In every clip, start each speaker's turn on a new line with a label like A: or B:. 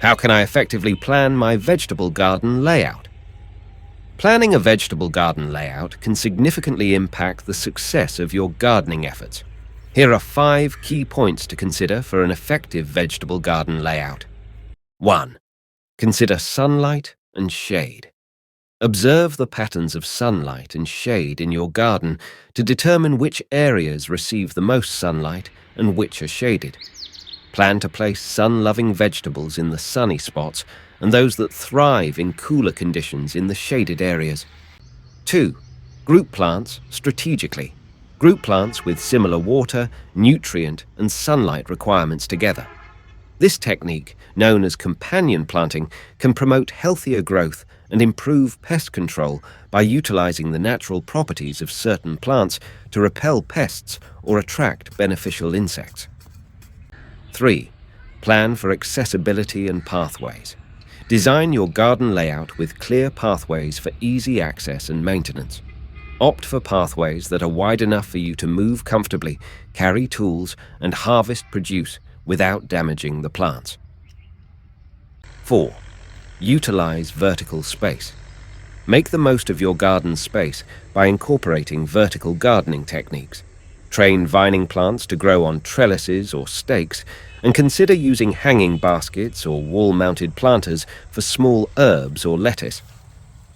A: How can I effectively plan my vegetable garden layout? Planning a vegetable garden layout can significantly impact the success of your gardening efforts. Here are 5 key points to consider for an effective vegetable garden layout. 1. Consider sunlight and shade. Observe the patterns of sunlight and shade in your garden to determine which areas receive the most sunlight and which are shaded. Plan to place sun-loving vegetables in the sunny spots and those that thrive in cooler conditions in the shaded areas. 2. Group plants strategically. Group plants with similar water, nutrient, and sunlight requirements together. This technique, known as companion planting, can promote healthier growth and improve pest control by utilizing the natural properties of certain plants to repel pests or attract beneficial insects. 3. Plan for accessibility and pathways. Design your garden layout with clear pathways for easy access and maintenance. Opt for pathways that are wide enough for you to move comfortably, carry tools, and harvest produce without damaging the plants. 4. Utilize vertical space. Make the most of your garden space by incorporating vertical gardening techniques. Train vining plants to grow on trellises or stakes, and consider using hanging baskets or wall-mounted planters for small herbs or lettuce.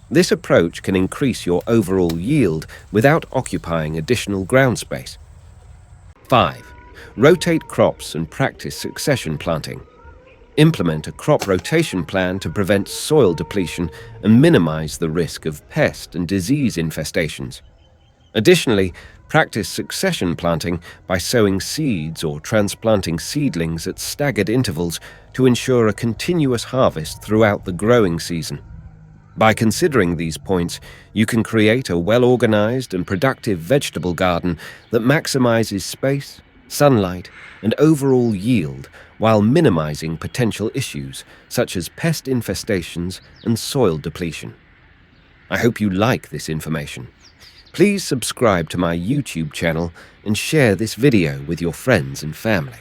A: This approach can increase your overall yield without occupying additional ground space. 5. Rotate crops and practice succession planting. Implement a crop rotation plan to prevent soil depletion and minimize the risk of pest and disease infestations. Additionally, practice succession planting by sowing seeds or transplanting seedlings at staggered intervals to ensure a continuous harvest throughout the growing season. By considering these points, you can create a well-organized and productive vegetable garden that maximizes space, sunlight, and overall yield while minimizing potential issues such as pest infestations and soil depletion. I hope you like this information. Please subscribe to my YouTube channel and share this video with your friends and family.